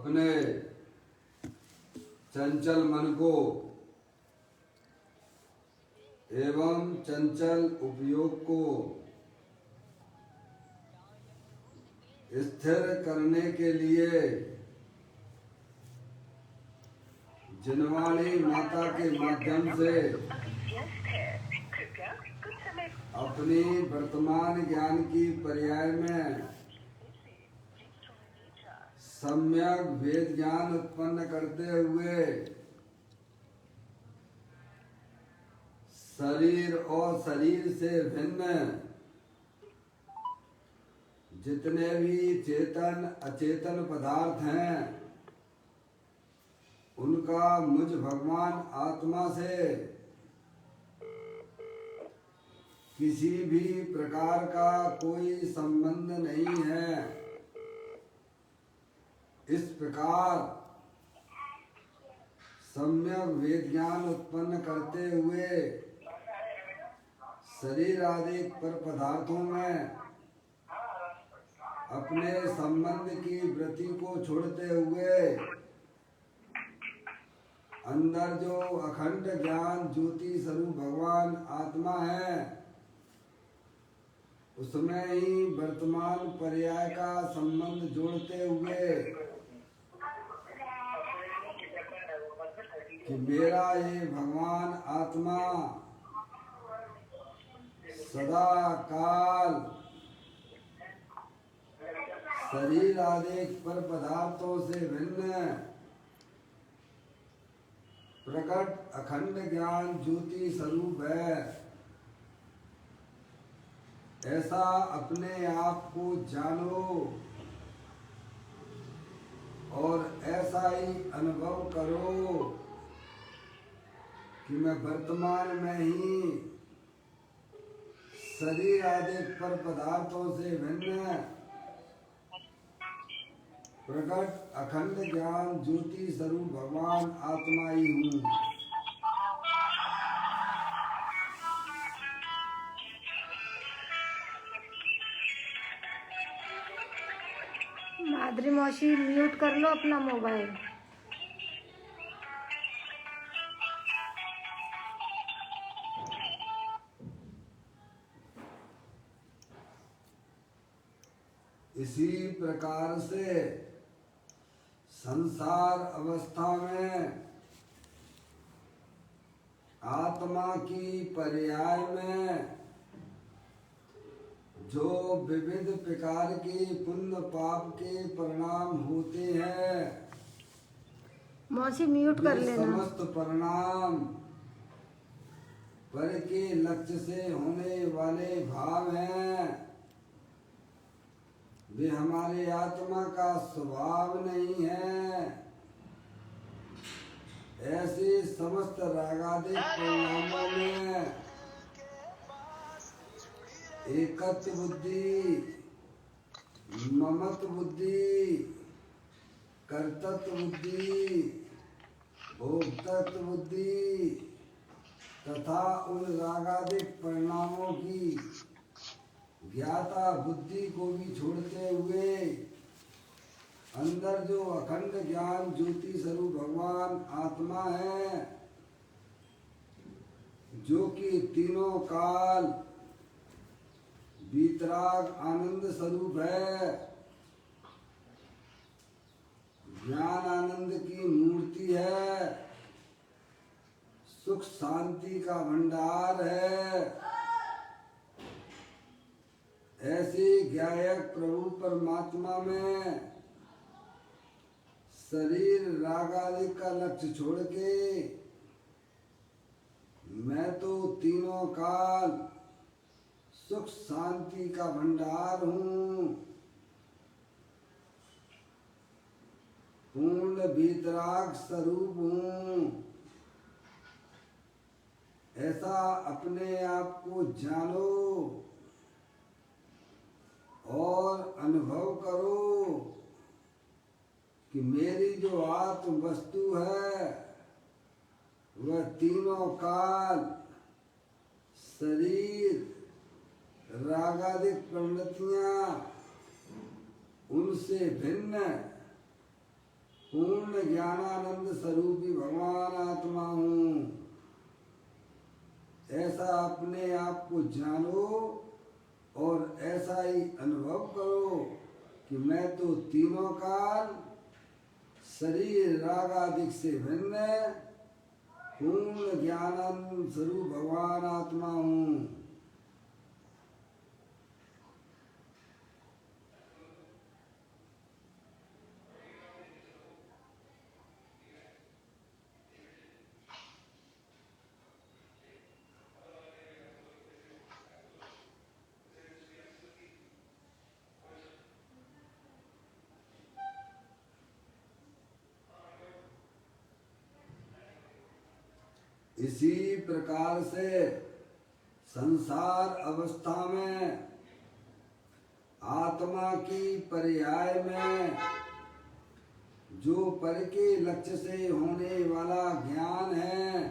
अपने चंचल मन को एवं चंचल उपयोग को स्थिर करने के लिए जिनवाणी माता के माध्यम से अपनी वर्तमान ज्ञान की पर्याय में सम्यक वेद ज्ञान उत्पन्न करते हुए शरीर और शरीर से भिन्न जितने भी चेतन अचेतन पदार्थ हैं उनका मुझ भगवान आत्मा से किसी भी प्रकार का कोई संबंध नहीं है। इस प्रकार सम्यक वेद ज्ञान उत्पन्न करते हुए शरीर आदि पर पदार्थों में अपने संबंध की वृत्ति को छोड़ते हुए अंदर जो अखंड ज्ञान ज्योति स्वरूप भगवान आत्मा है उसमें ही वर्तमान पर्याय का संबंध जोड़ते हुए कि मेरा ये भगवान आत्मा सदा काल शरीर आदि पर पदार्थों से भिन्न प्रकट अखंड ज्ञान ज्योति स्वरूप है। ऐसा अपने आप को जानो और ऐसा ही अनुभव करो कि मैं वर्तमान में ही शरीर आदि पर पदार्थों से भिन्न प्रकट अखंड ज्ञान ज्योति स्वरूप भगवान आत्मा ही हूँ। माधुरी मौसी म्यूट कर लो अपना मोबाइल। इसी प्रकार से संसार अवस्था में आत्मा की पर्याय में जो विविध प्रकार के पुण्य पाप के परिणाम होते हैं मौसी म्यूट कर लेना। समस्त परिणाम पर के लक्ष्य से होने वाले भाव हैं। वे हमारे आत्मा का स्वभाव नहीं है। ऐसे समस्त रागादिक परिणामों में एकत्व बुद्धि, ममत्व बुद्धि, कर्तृत्व बुद्धि, भोक्तृत्व बुद्धि तथा उन रागादिक परिणामों की ज्ञाता बुद्धि को भी छोड़ते हुए अंदर जो अखंड ज्ञान ज्योति स्वरूप भगवान आत्मा है जो कि तीनों काल वीतराग आनंद स्वरूप है, ज्ञान आनंद की मूर्ति है, सुख शांति का भंडार है। ऐसे ज्ञायक प्रभु परमात्मा में शरीर रागादि का लक्ष्य छोड़ के मैं तो तीनों काल सुख शांति का भंडार हूँ, पूर्ण वीतराग स्वरूप हूँ। ऐसा अपने आप को जानो और अनुभव करो कि मेरी जो आत्म वस्तु है वह तीनों काल शरीर रागादिक प्रवृत्तियां उनसे भिन्न पूर्ण ज्ञानानंद स्वरूपी भगवान आत्मा हूँ। ऐसा अपने आप को जानो और ऐसा ही अनुभव करो कि मैं तो तीनों काल शरीर राग आदि से भिन्न पूर्ण ज्ञानानंद स्वरूप भगवान आत्मा हूँ। इसी प्रकार से संसार अवस्था में आत्मा की पर्याय में जो पर के लक्ष्य से होने वाला ज्ञान है,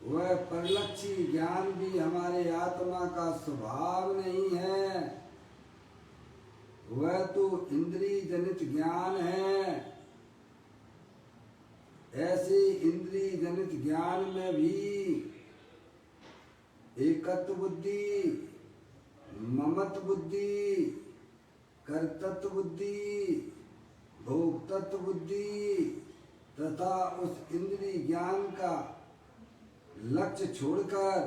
वह परलक्षी ज्ञान भी हमारे आत्मा का स्वभाव नहीं है। वह तो इंद्रिय जनित ज्ञान है। ऐसे इंद्रिय जनित ज्ञान में भी एकत्व बुद्धि, ममत्व बुद्धि, कर्तृत्व बुद्धि, भोक्तृत्व बुद्धि तथा उस इंद्रिय ज्ञान का लक्ष्य छोड़कर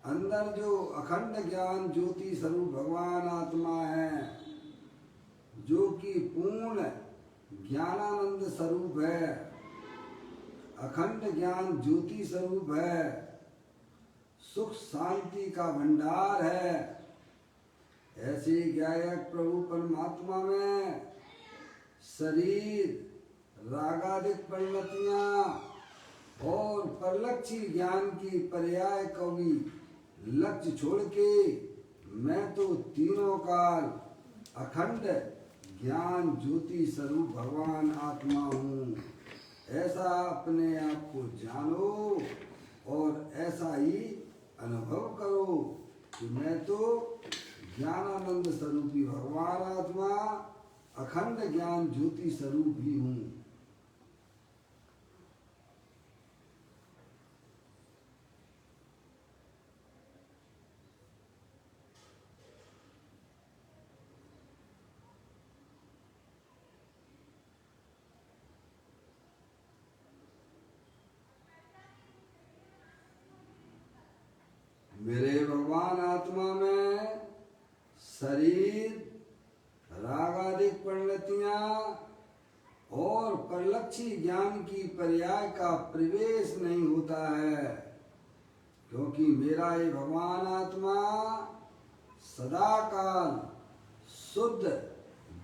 अंदर जो अखंड ज्ञान ज्योति स्वरूप भगवान आत्मा है, जो कि पूर्ण ज्ञानानंद स्वरूप है, अखंड ज्ञान ज्योति स्वरूप है, सुख शांति का भंडार है। ऐसे गायक प्रभु परमात्मा में शरीर रागादिक परिणतियां और परलक्षी ज्ञान की पर्याय को भी लक्ष्य छोड़ के मैं तो तीनों काल अखंड ज्ञान ज्योति स्वरूप भगवान आत्मा हूँ। ऐसा अपने आप को जानो और ऐसा ही अनुभव करो कि मैं तो ज्ञानानंद स्वरूपी भगवान आत्मा अखंड ज्ञान ज्योति स्वरूप ही हूँ। मेरे भगवान आत्मा में शरीर रागादिक परिणतियां और परलक्षी ज्ञान की पर्याय का प्रवेश नहीं होता है, क्योंकि मेरा ये भगवान आत्मा सदा काल शुद्ध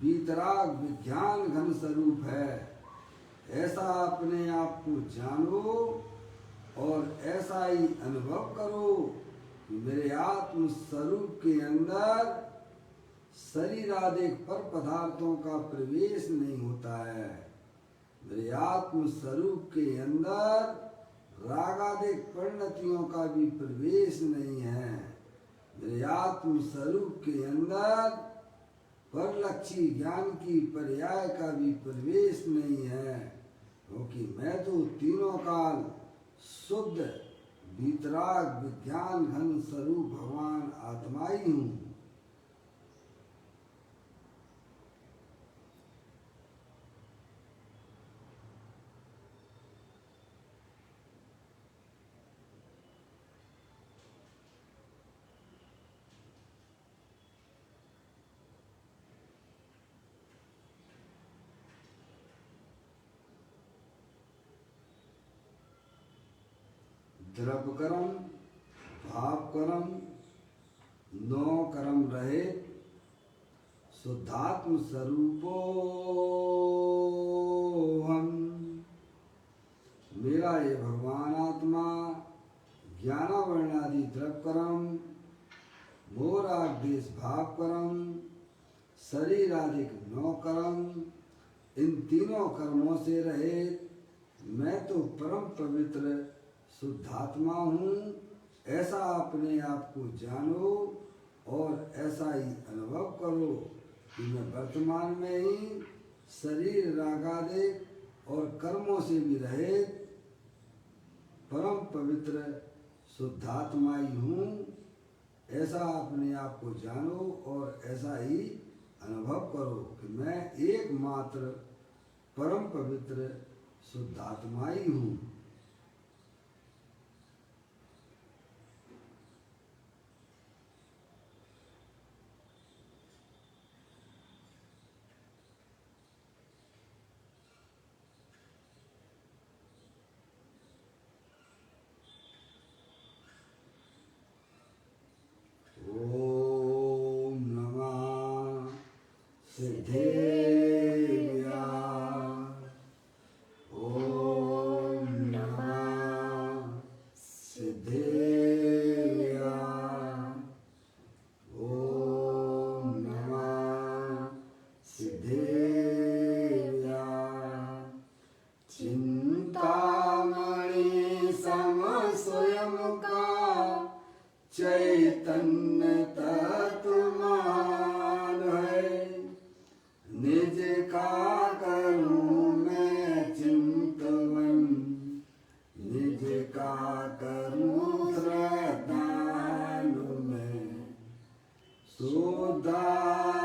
वीतराग विज्ञान घन स्वरूप है। ऐसा अपने आप को जानो और ऐसा ही अनुभव करो कि मेरे आत्म स्वरूप के अंदर शरीर आदि पर पदार्थों का प्रवेश नहीं होता है। मेरे आत्म स्वरूप के अंदर रागादिक परिणतियों का भी प्रवेश नहीं है। मेरे आत्म स्वरूप के अंदर परलक्षी ज्ञान की पर्याय का भी प्रवेश नहीं है, क्योंकि मैं तो तीनों काल शुद्ध वीतराग विज्ञान घन स्वरूप भगवान आत्मा ही हूँ। द्रव्य कर्म भाव कर्म नौ कर्म रहे शुद्धात्म स्वरूपो हम। मेरा ये भगवान आत्मा ज्ञानावरणादि द्रव्य कर्म मोरादेश भाव कर्म शरीर आदि नौ कर्म, इन तीनों कर्मों से रहित मैं तो परम पवित्र शुद्धात्मा हूँ। ऐसा अपने आप को जानो और ऐसा ही अनुभव करो कि मैं वर्तमान में ही शरीर रागादिक और कर्मों से भी रहित परम पवित्र शुद्धात्मा ही हूँ, ऐसा अपने आप को जानो और ऐसा ही अनुभव करो कि मैं एकमात्र परम पवित्र शुद्धात्मा ही हूँ। ओम नमः सिद्धेया। ओम नमः सिद्धेया। ओम नमः सिद्धेया। चिंतामणि सम स्वयं का चैतन्य तत्वमान है, निज का करूं मैं चिंतवन, निज का करूं श्रद्धान में, शुद्धात्मा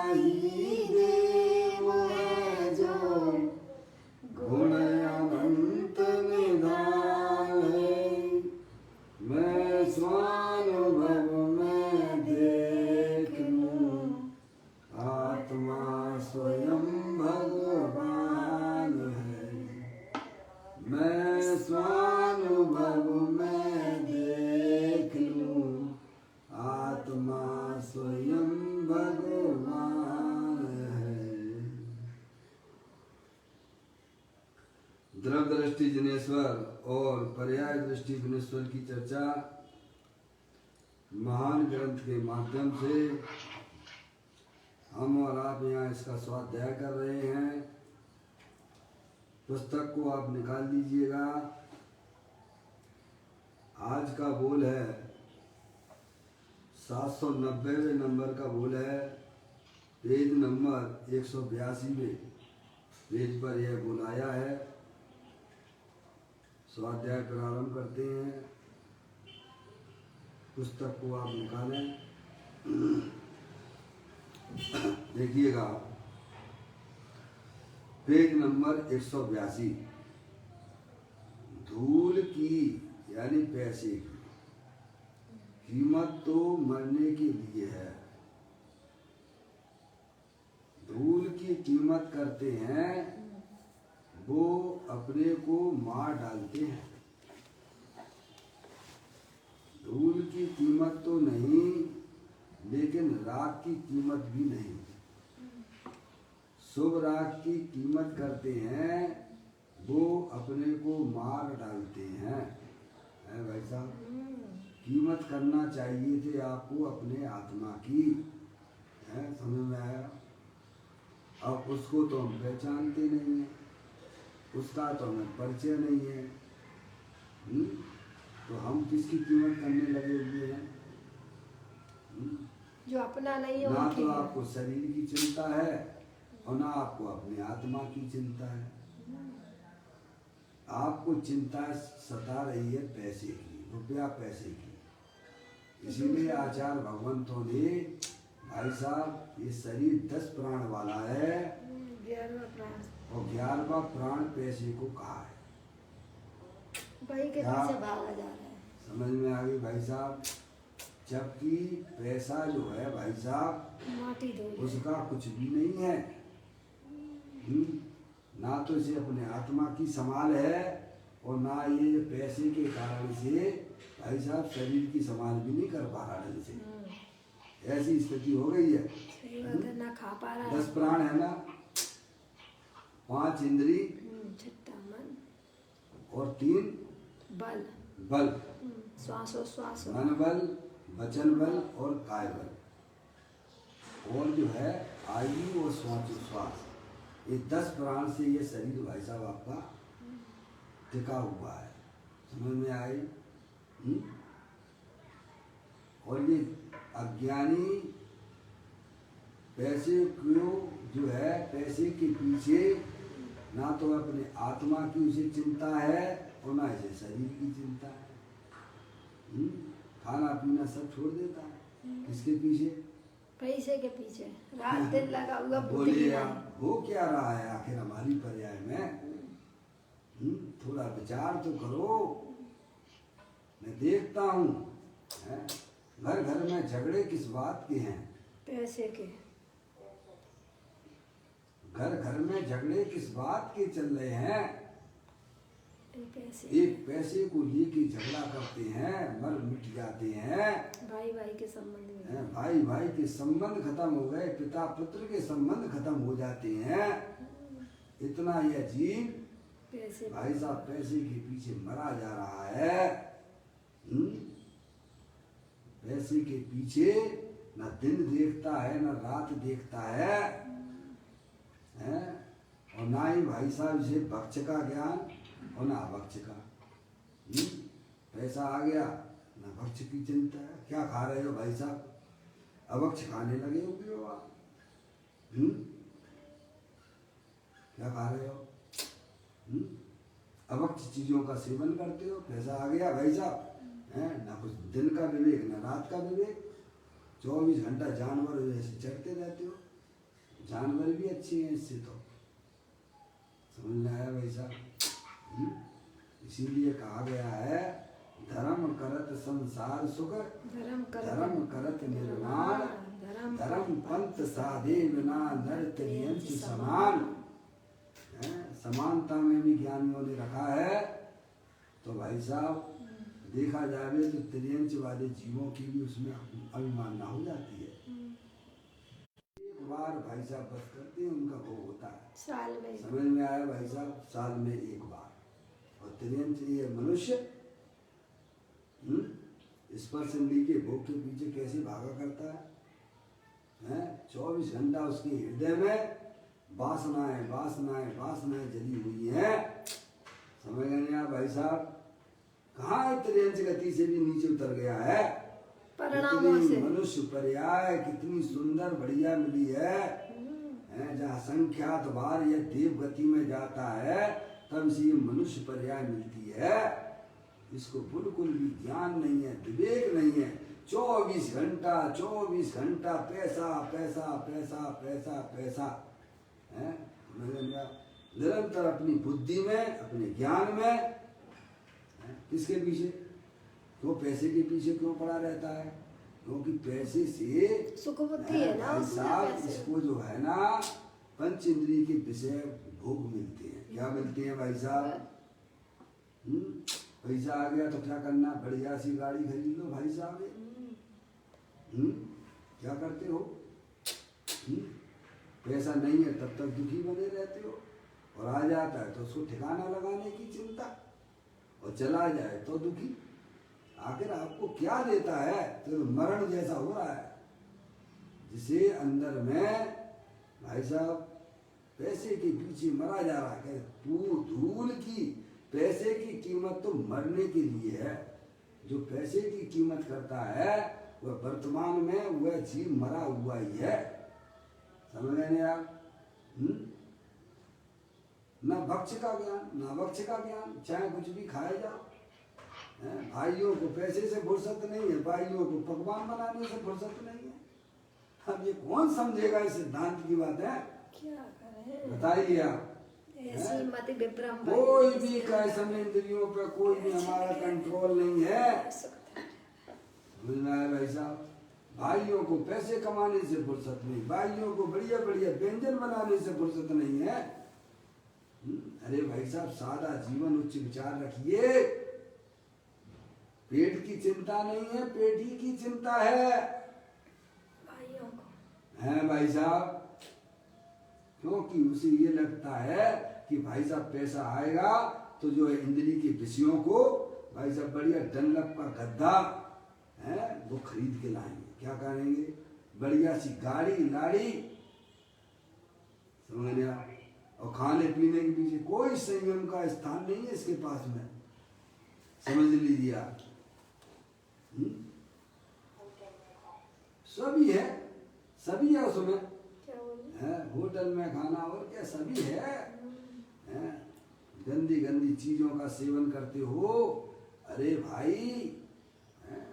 ही देव है जो गुण अनंत निधान है। मैं स्वानुभव में देख लूं, आत्मा स्वयं भगवान है। मैं स्वानुभव में देख लूं, आत्मा स्वयं भगवान है। द्रव दृष्टि जिनेश्वर और पर्याय दृष्टि गुणेश्वर की चर्चा महान ग्रंथ के माध्यम से हम और आप यहाँ इसका स्वाध्याय कर रहे हैं। पुस्तक को आप निकाल लीजिएगा। आज का बोल है 790वें नंबर का बोल है, पेज नंबर 182वें पेज पर यह बोल आया है। स्वाध्याय प्रारंभ करते हैं। पुस्तक को आप निकालें, देखिएगा पेज नंबर 182। धूल की यानी पैसे की कीमत तो मरने के लिए है। धूल की कीमत करते हैं, वो अपने को मार डालते हैं। धूल की कीमत तो नहीं, लेकिन राख की कीमत भी नहीं। शुभ राख की कीमत करते हैं, वो अपने को मार डालते हैं। है भाई साहब, कीमत करना चाहिए थे आपको अपने आत्मा की। है, समझ में आया? अब उसको तो हम पहचानते नहीं है, उसका तो हमें परिचय नहीं है। तो हम किसकी कीमत करने लगे हुए हैं? जो अपना नहीं है ना उनकी तो आपको शरीर की चिंता है और ना आपको अपनी आत्मा की चिंता है। आपको चिंता सता रही है पैसे की, रुपया पैसे की। इसीलिए आचार्य भगवंतों ने, भाई साहब, ये शरीर 10 प्राण वाला है 11वां प्राण और 11वां प्राण पैसे को कहा है। भाई के पीछे भागा जा रहा है। समझ में आ गई भाई साहब? जबकि पैसा जो है भाई साहब, माटी धूल उसका कुछ भी नहीं है। ना तो इसे अपने आत्मा की संभाल है और ना ये पैसे के कारण से भाई साहब शरीर की संभाल भी नहीं कर पा रहा ढंग से। ऐसी स्थिति हो गई है। ना खा पा रहा 10 प्राण है ना, 5 इंद्री छठा मन और 3 बल बल, श्वासोश्वास मन बल, वचन बल और काय बल, और जो है आयु और श्वासोश्वास। ये 10 प्राण से ये शरीर भाई साहब आपका टिका हुआ है। समझ में आई? और ये अज्ञानी पैसे को जो है पैसे के पीछे ना तो अपने आत्मा की उसे चिंता है और ना इसे शरीर की चिंता है। खाना पीना सब छोड़ देता है किसके पीछे? पैसे के पीछे रात दिन लगा हुआ बोले बुद्धि आप हो क्या रहा है आखिर हमारी पर्याय में? थोड़ा विचार तो करो। मैं देखता हूँ घर घर में झगड़े किस बात के हैं? पैसे के। घर घर में झगड़े किस बात के चल रहे हैं? पैसे। एक पैसे को लेके झगड़ा करते हैं, मर मिट जाते हैं। भाई भाई के संबंध में, भाई भाई के संबंध खत्म हो गए, पिता पुत्र के संबंध खत्म हो जाते हैं। इतना यह जीव पैसे भाई साहब पैसे के पीछे मरा जा रहा है। पैसे के पीछे न दिन देखता है न रात देखता है, और ना ही भाई साहब इसे भक्ष का ज्ञान और ना भक्ष का। पैसा आ गया ना भक्ष की चिंता है। क्या खा रहे हो भाई साहब? अभक्ष खाने लगे हो आप? क्या खा रहे हो? अभक्ष चीजों का सेवन करते हो। पैसा आ गया भाई साहब, ना कुछ दिन का विवेक ना रात का विवेक। 24 घंटा जानवर जैसे चढ़ते रहते हो। जानवर भी अच्छे हैं इससे, तो समझ में आया भाई साहब? इसीलिए कहा गया है धर्म करत संसार सुख, धर्म करत निर्माण, धर्म पंथ साधे बिना नर त्रियंच समान। समानता में भी ज्ञानियों ने रखा है। तो भाई साहब देखा जाए तो त्रियंच वाले जीवों की भी उसमें अभिमानना हो जाती है। एक बार भाई साहब बस करते हैं, उनका भोग होता है साल में। समझ में आया भाई साहब? साल में एक बार। और त्रियंच ये मनुष्य स्पर्श इंद्रिय के भोग के पीछे कैसे भागा करता है? 24 घंटा उसके हृदय में वासनाएं वासनाएं वासनाएं जली हुई है। समझ गए आप भाई साहब? कहाँ त्रियंच गति से भी नीचे उतर गया है। परिणामों से मनुष्य पर्याय कितनी सुंदर बढ़िया मिली है। जहाँ संख्यात बार यह देव गति में जाता है तब से ये मनुष्य पर्याय मिलती है। इसको बिल्कुल भी ज्ञान नहीं है, विवेक नहीं है। 24 घंटा पैसा पैसा पैसा पैसा पैसा है। निरंतर अपनी बुद्धि में अपने ज्ञान में किसके पीछे? क्यों पैसे के पीछे क्यों पड़ा रहता है? क्योंकि पैसे से सुख बुद्धि है ना साहब, इसको जो है ना पंच इंद्रिय के विषय भोग मिलते हैं। क्या मिलते हैं भाई साहब? पैसा आ गया तो क्या करना? बढ़िया सी गाड़ी खरीद लो भाई साहब। क्या करते हो? पैसा नहीं है तब तक दुखी बने रहते हो, और आ जाता है तो उसको ठिकाना लगाने की चिंता, और चला जाए तो दुखी। आखिर आपको क्या देता है? तो मरण जैसा हो रहा है, जिसे अंदर में भाई साहब पैसे के पीछे मरा जा रहा है। धूल की पैसे की कीमत तो मरने के लिए है। जो पैसे की कीमत करता है वह वर्तमान में वह जीव मरा हुआ ही है। समझ गए आप? ना भक्ष का ज्ञान ना भक्ष का ज्ञान, चाहे कुछ भी खाए जाओ। भाइयों को पैसे से फुर्सत नहीं है, भाइयों को पकवान बनाने से फुर्सत नहीं है। अब ये कौन समझेगा इस सिद्धांत की बात है? क्या करें बताइए आप। ऐसी मत विभ्रम। कोई भी कैसे इंद्रियों पे कोई भी हमारा कंट्रोल नहीं है। समझ में आया भाई साहब? भाइयों को पैसे कमाने से फुर्सत नहीं, भाइयों को बढ़िया बढ़िया व्यंजन बनाने से फुर्सत नहीं है। अरे भाई साहब सादा जीवन उच्च विचार रखिए। पेट की चिंता नहीं है, पेट ही की चिंता है भाइयों को। हैं भाई साहब? क्योंकि उसे ये लगता है कि भाई साहब पैसा आएगा तो जो है इंद्रिय के विषयों को भाई साहब बढ़िया डनलप का गद्दा है वो खरीद के लाएंगे। क्या करेंगे? बढ़िया सी गाड़ी लाड़ी, समझ लिया? और खाने पीने के पीछे कोई संयम का स्थान नहीं है इसके पास में। समझ लीजिए आप। सभी है उसमें। क्या बोलिए? होटल में खाना और क्या सभी है, हैं? गंदी गंदी चीजों का सेवन करते हो। अरे भाई, हैं?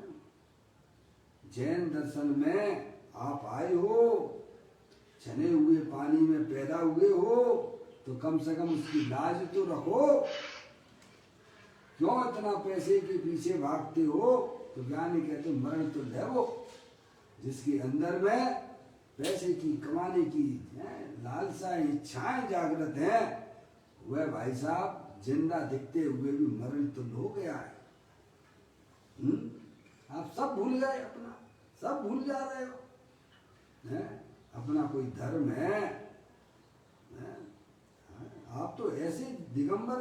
जैन दर्शन में आप आए हो, छने हुए पानी में पैदा हुए हो, तो कम से कम उसकी लाज तो रखो। क्यों इतना पैसे के पीछे भागते हो? तो ज्ञानी कहते मरण तो है वो जिसके अंदर में पैसे की कमाने की लालसा इच्छाएं जागृत हैं। वह भाई साहब जिंदा दिखते हुए भी मरण तो हो गया है। आप सब भूल गए, अपना सब भूल जा रहे हो, हैं? अपना कोई धर्म है, हैं? आप तो ऐसे दिगंबर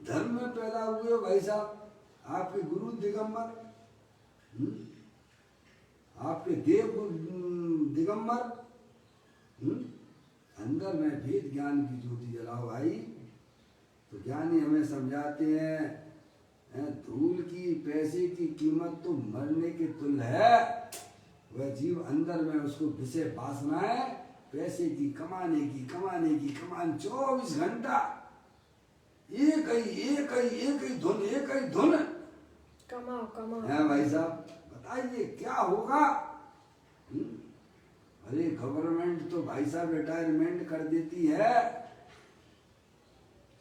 धर्म में पैदा हुए हो भाई साहब। आपके गुरु दिगंबर, आपके देव दिगंबर, अंदर में भेद ज्ञान की ज्योति जलाओ भाई। तो ज्ञानी हमें समझाते हैं धूल की पैसे की कीमत तो मरने के तुल्य है। वह जीव अंदर में उसको विषय वासना है, पैसे की कमाने की 24 घंटा एक ही धुन कमाओ है भाई साहब। बताइए क्या होगा? अरे गवर्नमेंट तो भाई साहब रिटायरमेंट कर देती है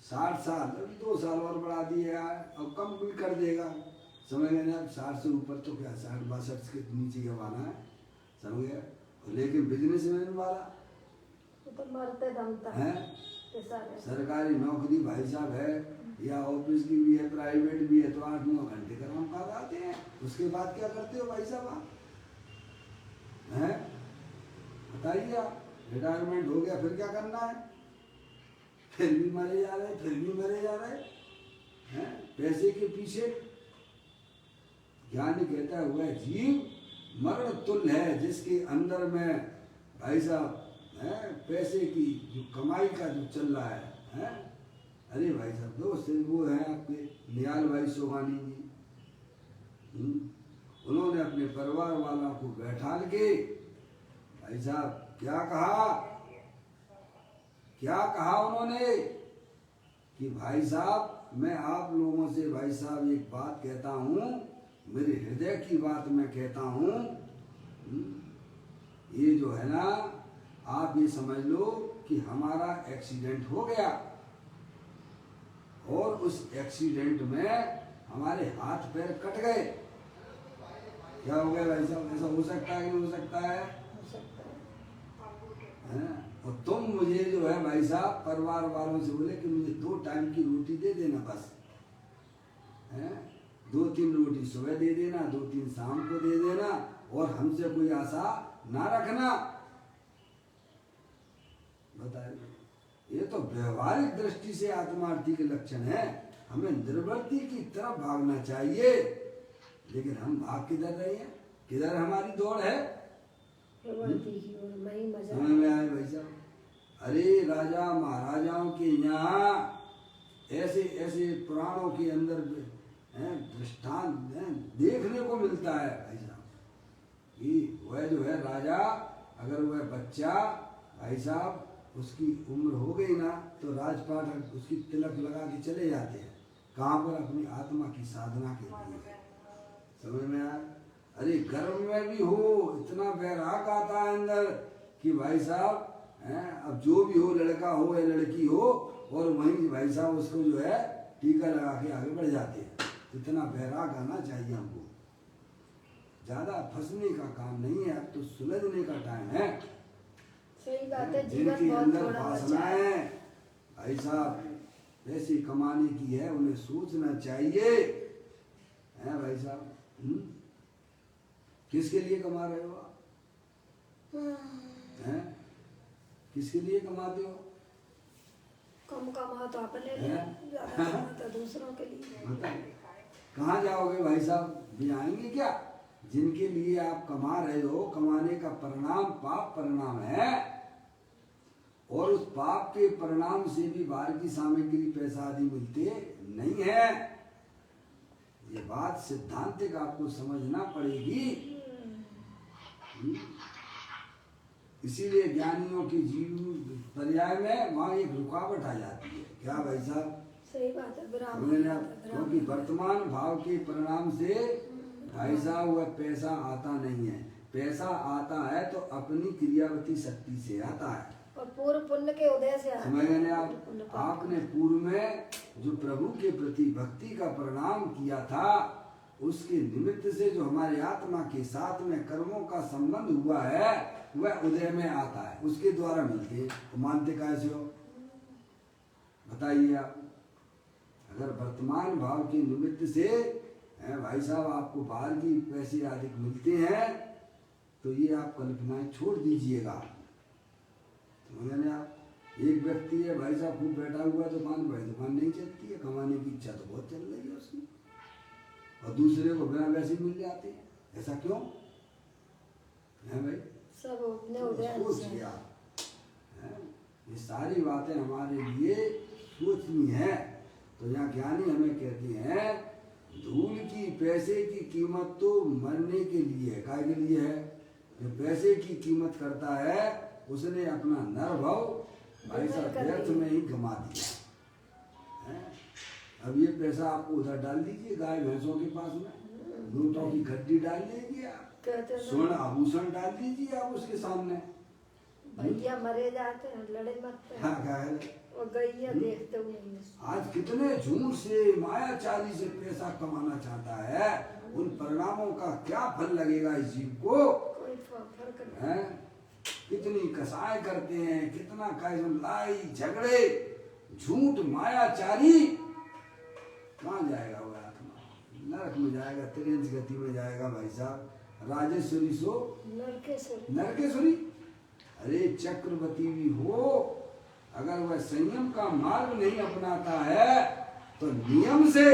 60 साल, अभी 2 साल और बढ़ा दिया है, अब कम भी कर देगा। समझ गए ना? 60 से ऊपर तो क्या 60-62 के नीचे जमाना है, समझ गए? लेकिन बिजनेसमैन वाला तो मरते दम तक है, सरकारी नौकरी भाई साहब है या ऑफिस की भी है, प्राइवेट भी है, तो 8-9 घंटे का काम कर आते हैं। उसके बाद क्या करते हो भाई साहब आप? हैं? बताइए आप, रिटायरमेंट हो गया फिर क्या करना है? फिर भी मरे जा रहे हैं पैसे के पीछे। ज्ञानी कहता है वह जीव मरण तुल्य है जिसके अंदर में भाई साहब पैसे की जो कमाई का जो चल रहा है। अरे भाई साहब दोस्त वो है आपके निहाल भाई सोहानी जी, उन्होंने अपने परिवार वालों को बैठा के भाई साहब क्या कहा उन्होंने कि भाई साहब मैं आप लोगों से भाई साहब एक बात कहता हूँ, मेरे हृदय की बात मैं कहता हूँ। ये जो है ना, आप ये समझ लो कि हमारा एक्सीडेंट हो गया और उस एक्सीडेंट में हमारे हाथ पैर कट गए। क्या हो गया भाई साहब? ऐसा हो सकता है कि नहीं हो सकता है? और तुम मुझे जो है भाई साहब परिवार वालों से बोले कि मुझे 2 टाइम की रोटी दे देना बस, 2-3 रोटी सुबह दे देना, 2-3 शाम को दे देना, और हमसे कोई आशा ना रखना। बताइए, ये तो व्यवहारिक दृष्टि से आत्मार्थी के लक्षण है। हमें निर्वृत्ति की तरफ भागना चाहिए, लेकिन हम भाग किधर रहे हैं? किधर हमारी दौड़ है? समझ में आए भाई साहब? अरे राजा महाराजाओं के यहाँ ऐसे ऐसे पुराणों के अंदर दृष्टांत देखने को मिलता है भाई साहब कि वह जो है राजा, अगर वह बच्चा भाई साहब उसकी उम्र हो गई ना, तो राजपाट उसकी तिलक लगा के चले जाते हैं। कहाँ पर? अपनी आत्मा की साधना के लिए। समझ में आया? अरे गर्भ में भी हो इतना वैराग आता है अंदर कि भाई साहब अब जो भी हो, लड़का हो या लड़की हो, और वहीं भाई साहब उसको जो है टीका लगा के आगे बढ़ जाते हैं। इतना वैराग आना चाहिए हमको। ज्यादा फंसने का काम नहीं है, अब तो सुलझने का टाइम है। सही बात है। जिनके अंदर वासनाएं भाई साहब पैसे कमाने की है, उन्हें सोचना चाहिए है भाई साहब। किसके लिए कमा रहे हो आप? हैं? किसके लिए कमाते हो? कम कमा तो आप ले लिया, ज्यादा कमा तो दूसरों के लिए। बताइए कहाँ जाओगे भाई साहब? भी आएंगे क्या? जिनके लिए आप कमा रहे हो, कमाने का परिणाम पाप परिणाम है, और उस पाप के परिणाम से भी बाहर की सामग्री पैसा आदि मिलते नहीं है। ये बात सिद्धांतिक आपको समझना पड़ेगी। इसीलिए ज्ञानियों की जीवन पर्याय में वहाँ एक रुकावट आ जाती है। क्या भाई साहब? सही बात है, विराम समझ आ लें जाता आप? है, विराम क्योंकि आ जाता वर्तमान भाव के परिणाम से भाई साहब वह पैसा आता नहीं है। पैसा आता है तो अपनी क्रियावती शक्ति से आता है। है। और पूर्व पुण्य के उदय से आता समझ है, लें आप? पूर्व पुण्य आपने पूर्व में जो प्रभु के प्रति भक्ति का परिणाम किया था, उसके निमित्त से जो हमारे आत्मा के साथ में कर्मों का संबंध हुआ है, वह उदय में आता है, उसके द्वारा मिलते हैं। तो मानते कैसे हो? बताइए आप। अगर वर्तमान भाव के निमित्त से भाई साहब आपको बाहर की पैसे अधिक मिलते हैं, तो ये आप कल्पनाएं छोड़ दीजिएगा। समझ लें आप? एक व्यक्ति है भाई साहब खूब बैठा हुआ दुकान पर, दुकान नहीं चलती है, कमाने की इच्छा तो बहुत चल रही है उसकी, और दूसरे को बिना वैसे मिल जाते हैं। ऐसा क्यों है भाई? सब अपने उदय सोचिए आप। ये सारी बातें हमारे लिए सोचनी है। तो यहाँ ज्ञानी हमें कहते हैं, धूल की पैसे की कीमत तो मरने के लिए है। काय के लिए है? जो पैसे की कीमत करता है, उसने अपना नर भाव भाई साहब व्यर्थ में ही गमा दिया है। अब ये पैसा आपको उधर डाल दीजिए, गाय भैंसों के पास में, नोटों की गड्डी डाल दीजिए आप, स्वर्ण आभूषण डाल दीजिए आप उसके सामने, भैया मरे जाते हैं, लड़े मरते हैं। हाँ क्या है? और गैया देखते हुए नहीं है। आज कितने झूठ से माया चाली से पैसा कमाना चाहता है, उन परिणामों का क्या फल लगेगा इस जीव को? कोई फर्क नहीं है? कितनी कसाई करते हैं, कितना लड़ाई झगड़े, झूठ मायाचारी, कहाँ जाएगा वो आत्मा? नरक में जाएगा, त्रिंच गति में जाएगा भाई साहब। राजेश्वरी सो नरकेश्वरी। अरे चक्रवर्ती भी हो, अगर वह संयम का मार्ग नहीं अपनाता है तो नियम से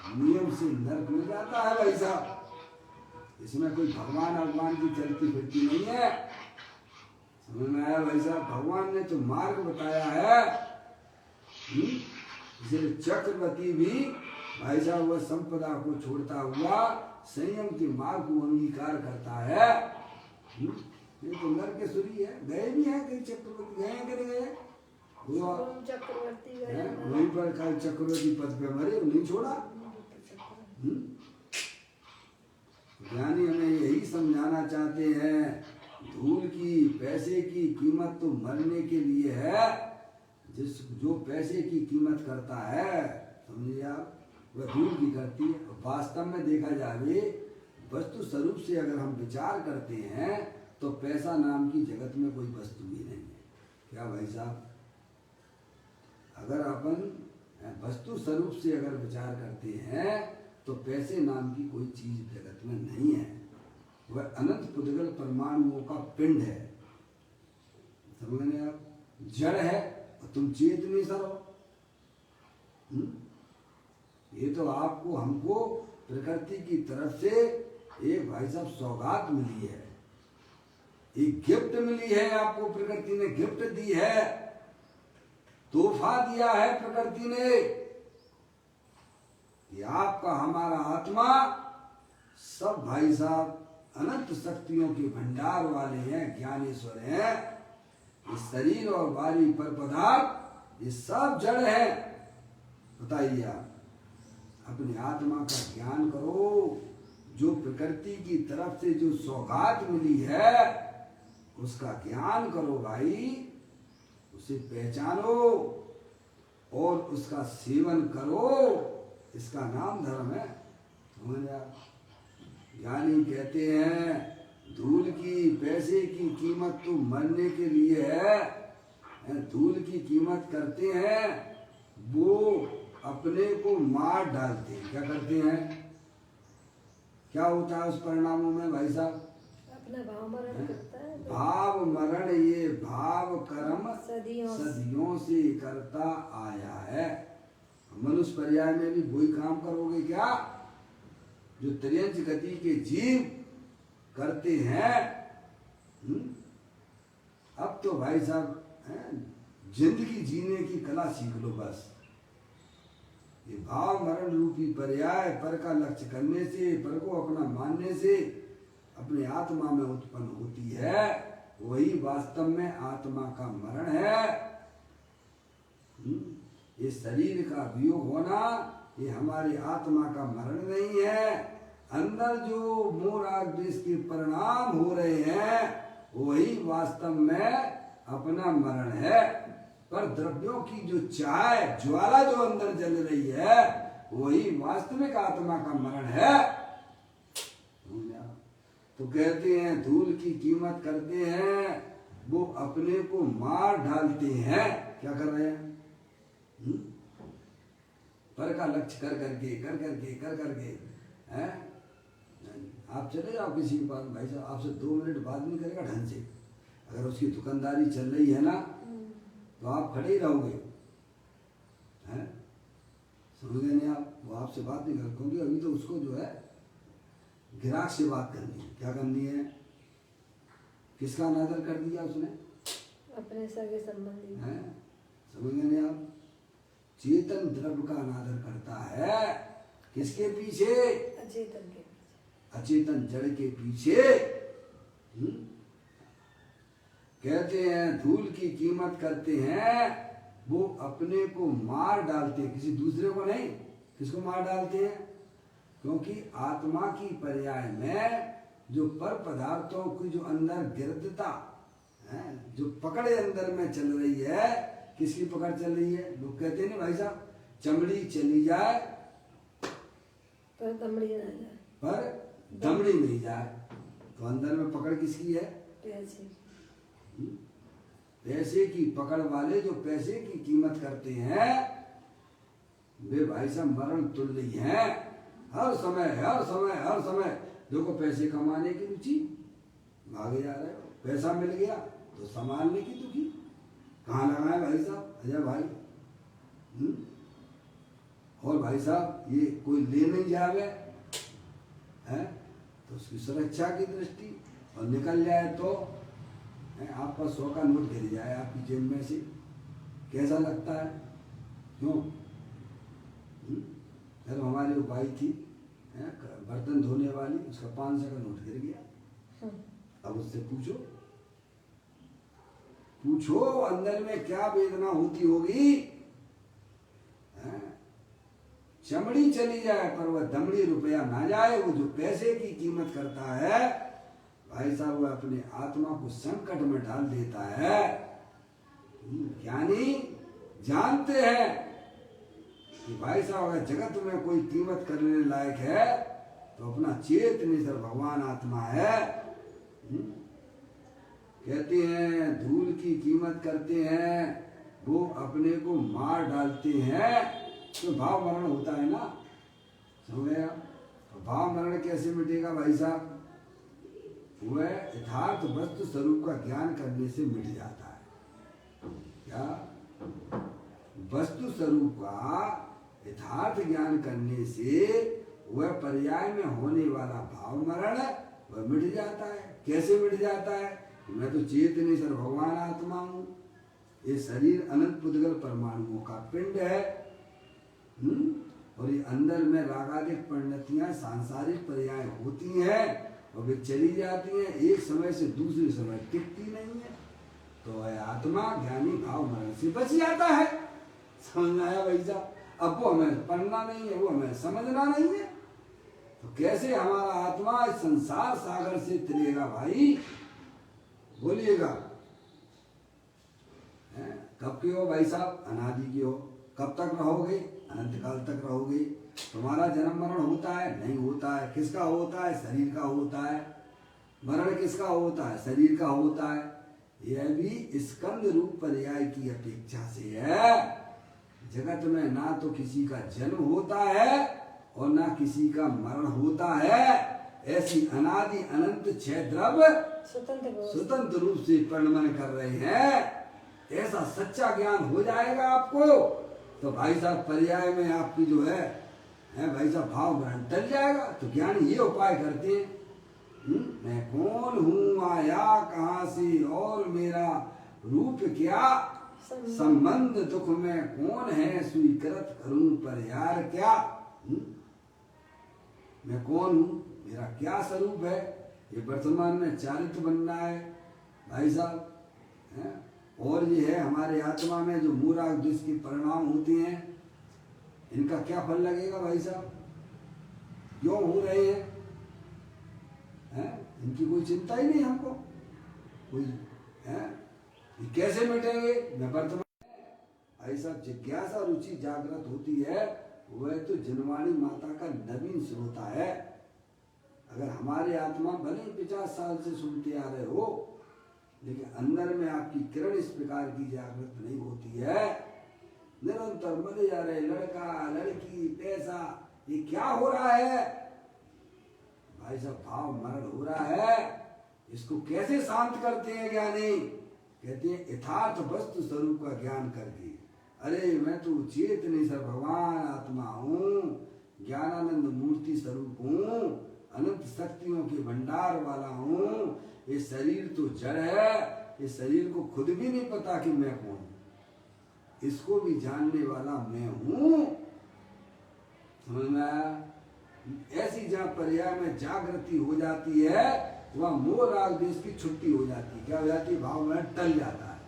नरक में जाता है भाई साहब। इसमें कोई भगवान की चलती फिरती नहीं है। समझ में आया भाई साहब? भगवान ने तो मार्ग बताया है। इसलिए चक्रवर्ती भी भाई साहब वह संपदा को छोड़ता हुआ संयम के मार्ग को अंगीकार करता है। ये तो नरकेश्वरी है। गए भी हैं कई चक्रवर्ती, गए कि नहीं गए? चक्रवर्ती वहीं पर कल चक्रवर्ती पद पे मरे, नहीं छोड़ा। ज्ञानी हमें यही समझाना चाहते हैं, धूल की पैसे की कीमत तो मरने के लिए है। जो पैसे की कीमत करता है, समझिए आप, वह धूल की करती है। वास्तव में देखा जाए, वस्तु स्वरूप से अगर हम विचार करते हैं तो पैसा नाम की जगत में कोई वस्तु ही नहीं है। क्या भाई साहब? अगर अपन वस्तु स्वरूप से अगर विचार करते हैं तो पैसे नाम की कोई चीज जगत में नहीं है। वह अनंत पुद्गल परमाणुओं का पिंड है। समझ रहे आप? जड़ है और तुम चेत नहीं सरो। ये तो आपको हमको प्रकृति की तरफ से एक भाई साहब सौगात मिली है, एक गिफ्ट मिली है। आपको प्रकृति ने गिफ्ट दी है, तोहफा दिया है प्रकृति ने। ये आपका हमारा आत्मा सब भाई साहब अनंत शक्तियों के भंडार वाले हैं, ज्ञानेश्वर हैं। ये शरीर और बारी पर पदार्थ ये सब जड़ है। बताइए आप, अपनी आत्मा का ज्ञान करो। जो प्रकृति की तरफ से जो सौगात मिली है उसका ज्ञान करो भाई, उसे पहचानो और उसका सेवन करो। इसका नाम धर्म है। ज्ञानी कहते हैं, धूल की पैसे की कीमत तो मरने के लिए है। धूल की कीमत करते हैं वो अपने को मार डालते हैं। क्या करते हैं? क्या होता है उस परिणामों में भाई साहब? अपना भाव मरण करता है। भाव मरण, ये भाव कर्म सदियों से करता आया है। मनुष्य पर्याय में भी वही काम करोगे क्या जो त्रियंच गति के जीव करते हैं? अब तो भाई साहब जिंदगी जीने की कला सीख लो बस। ये भाव मरण रूपी पर्याय पर का लक्ष्य करने से, पर को अपना मानने से अपने आत्मा में उत्पन्न होती है। वही वास्तव में आत्मा का मरण है। ये शरीर का वियोग होना ये हमारी आत्मा का मरण नहीं है। अंदर जो मोह राग द्वेष के परिणाम हो रहे हैं वही वास्तव में अपना मरण है। पर द्रव्यों की जो चाय ज्वाला जो अंदर जल रही है वही वास्तविक आत्मा का मरण है। तो कहते हैं धूल की कीमत करते हैं, वो अपने को मार डालते हैं। क्या कर रहे हैं? पर का लक्ष्य कर करके हैं? आप चले जाओ किसी के पास, भाई साहब आपसे 2 मिनट बात नहीं करेगा ढंग से, अगर उसकी दुकानदारी चल रही है ना तो आप खड़े ही रहोगे, हैं? समझ गए नहीं आप? वो आपसे बात नहीं कर, क्योंकि अभी तो उसको जो है ग्राहक से बात करनी है। क्या करनी है? किसका अनादर कर दिया उसने? अपने सगे संबंधी हैं? समझ गए नहीं आप? चेतन द्रव्य का अनादर करता है किसके पीछे? अचेतन के पीछे, अचेतन जड़ के पीछे। कहते हैं धूल की कीमत करते हैं, वो अपने को मार डालते हैं, किसी दूसरे को नहीं। किसको मार डालते हैं? क्योंकि आत्मा की पर्याय में जो पर पदार्थों की जो अंदर गिरदता है, जो पकड़े अंदर में चल रही है, किसकी पकड़ चल रही है? लोग कहते हैं ना भाई साहब, चमड़ी चली जाए पर दमड़ी ना जाए, पर दमड़ी नहीं जाए। तो अंदर में पकड़ किसकी है? पैसे पैसे की पकड़ वाले जो पैसे की कीमत करते हैं वे भाई साहब मरण तुल्य हैं। हर समय देखो पैसे कमाने की रुचि, भागे जा रहे हो, पैसा मिल गया तो संभालने की दुखी। कहाँ लगाए भाई साहब? अजय भाई और भाई साहब ये कोई ले नहीं जावे है तो उसकी सुरक्षा की दृष्टि, और निकल जाए तो आपका 100 का नोट गिर जाए आपकी जेब में से, कैसा लगता है? क्यों? फिर हमारी वो बाई थी बर्तन धोने वाली, उसका 500 का नोट गिर गया। अब उससे पूछो अंदर में क्या वेदना होती होगी। चमड़ी चली जाए पर वह दमड़ी रुपया ना जाए। वो जो पैसे की कीमत करता है भाई साहब, वह अपने आत्मा को संकट में डाल देता है। ज्ञानी जानते हैं कि भाई साहब अगर जगत में कोई कीमत करने लायक है तो अपना चेतनेश्वर भगवान आत्मा है। कहते हैं धूल की कीमत करते हैं, वो अपने को मार डालते हैं। तो भाव मरण होता है ना, समझ गया? तो भाव मरण कैसे मिटेगा भाई साहब? वह यथार्थ वस्तु स्वरूप का ज्ञान करने से मिट जाता है। क्या? वस्तु स्वरूप का यथार्थ ज्ञान करने से वह पर्याय में होने वाला भाव मरण वह मिट जाता है। कैसे मिट जाता है? मैं तो चेतनेश्वर भगवान आत्मा हूँ, ये शरीर अनंत पुद्गल परमाणुओं का पिंड है। और ये अंदर में रागादिक परिणतियां सांसारिक पर्याय होती हैं और वे चली जाती हैं, एक समय से दूसरे समय टिकती नहीं है। तो वह आत्मा ज्ञानी भाव मरण से बच जाता है। समझ आया भाई साहब? अब वो हमें पढ़ना नहीं है, वो हमें समझना नहीं है, तो कैसे हमारा आत्मा इस संसार सागर से तिरेगा भाई? बोलिएगा। कब के हो भाई साहब? अनादि के हो। कब तक रहोगे? अनंत काल तक रहोगे। तुम्हारा जन्म मरण होता है? नहीं होता है। किसका होता है? शरीर का होता है। मरण किसका होता है? शरीर का होता है। यह भी स्कंद रूप पर्याय की अपेक्षा से है। जगत में ना तो किसी का जन्म होता है और ना किसी का मरण होता है। ऐसी अनादि अनंत 6 द्रव्य स्वतंत्र रूप से परिणमन कर रहे हैं। ऐसा सच्चा ज्ञान हो जाएगा आपको तो भाई साहब पर्याय में आपकी जो है भाई साहब भाव ग्रहण टल जाएगा। तो ज्ञानी ये उपाय करते हैं, मैं कौन हूँ, आया कहाँ से और मेरा रूप क्या, संबंध दुख में कौन है, स्वीकृत करूं पर यार क्या। मैं कौन हूँ, मेरा क्या स्वरूप है। ये वर्तमान में चारित्र बनना है भाई साहब हैं? और ये है हमारे आत्मा में जो मूराग जिसकी परिणाम होती हैं, इनका क्या फल लगेगा भाई साहब? क्यों हो रहे हैं? इनकी कोई चिंता ही नहीं हमको कोई है। ये कैसे मिटेंगे? मैं वर्तमान भाई साहब जिज्ञासा रुचि जागृत होती है, वह तो जनवाणी माता का नवीन श्रोता है। अगर हमारे आत्मा भले 50 साल से सुनते आ रहे हो, लेकिन अंदर में आपकी किरण इस प्रकार की जागृत नहीं होती है, निरंतर मरे जा रहे लड़का लड़की पैसा, ये क्या हो रहा है भाई साहब? भाव मरण हो रहा है। इसको कैसे शांत करते हैं ज्ञानी? कहते हैं यथार्थ वस्तु स्वरूप का ज्ञान करके। अरे मैं तो चेतनी सर भगवान आत्मा हूँ, ज्ञानानंद मूर्ति स्वरूप हूँ, अनंत शक्तियों के भंडार वाला हूँ। ये शरीर तो जड़ है, इस शरीर को खुद भी नहीं पता कि मैं कौन हूँ, इसको भी जानने वाला मैं हूँ। समझ में आया? ऐसी जहाँ पर्याय में जागृति हो जाती है, वह मोह राग देश की छुट्टी हो जाती है। क्या हो जाती है? भाव में टल जाता है।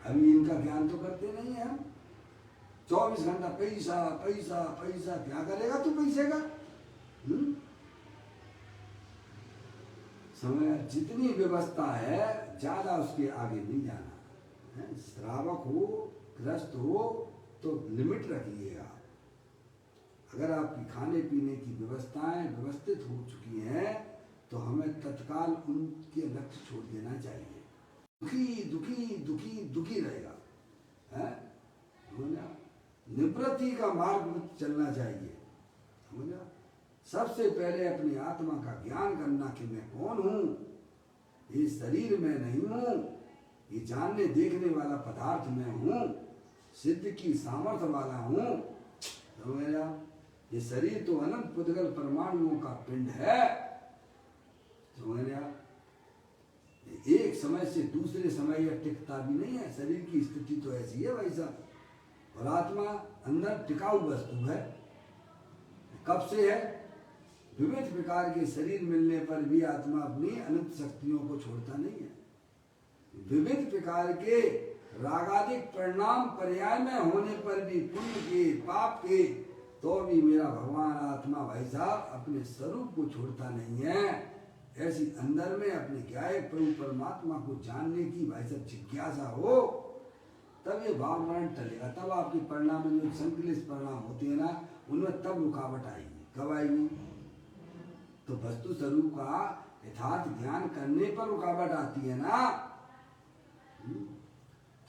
अभी इनका ज्ञान तो करते नहीं है हम। 24 घंटा पैसा पैसा पैसा, क्या करेगा तू पैसे का? समय जितनी व्यवस्था है ज्यादा उसके आगे नहीं जाना है। श्रावक हो ग्रस्त हो तो लिमिट रखिएगा। अगर आपकी खाने पीने की व्यवस्थाएं व्यवस्थित हो चुकी हैं, तो हमें तत्काल उनके लक्ष्य छोड़ देना चाहिए। दुखी दुखी दुखी दुखी रहेगा है, निवृत्ति का मार्ग में चलना चाहिए। समझा? सबसे पहले अपनी आत्मा का ज्ञान करना कि मैं कौन हूँ, ये शरीर में नहीं हूँ, ये जानने देखने वाला पदार्थ मैं हूँ, सिद्ध की सामर्थ्य वाला हूँ। समझा? ये शरीर तो अनंत पुद्गल परमाणुओं का पिंड है। समझा? एक समय से दूसरे समय यह टिकता भी नहीं है। शरीर की स्थिति तो ऐसी है भाई साहब। और आत्मा अंदर टिकाऊ वस्तु है। कब से है? विविध प्रकार के शरीर मिलने पर भी आत्मा अपनी अनंत शक्तियों को छोड़ता नहीं है। विविध प्रकार के रागादिक परिणाम पर्याय में होने पर भी, पुण्य के पाप के, तो भी मेरा भगवान आत्मा भाई साहब अपने स्वरूप को छोड़ता नहीं है। ऐसी अंदर में अपने ज्ञायक प्रभु परमात्मा को जानने की भाई साहब जिज्ञासा हो, तब ये भाव मरण टलेगा। तब आपकी परिणाम में जो संकलित परिणाम होती है ना, उनमें तब रुकावट आएगी। कब आएगी? तो वस्तु स्वरूप का यथार्थ ज्ञान करने पर रुकावट आती है ना।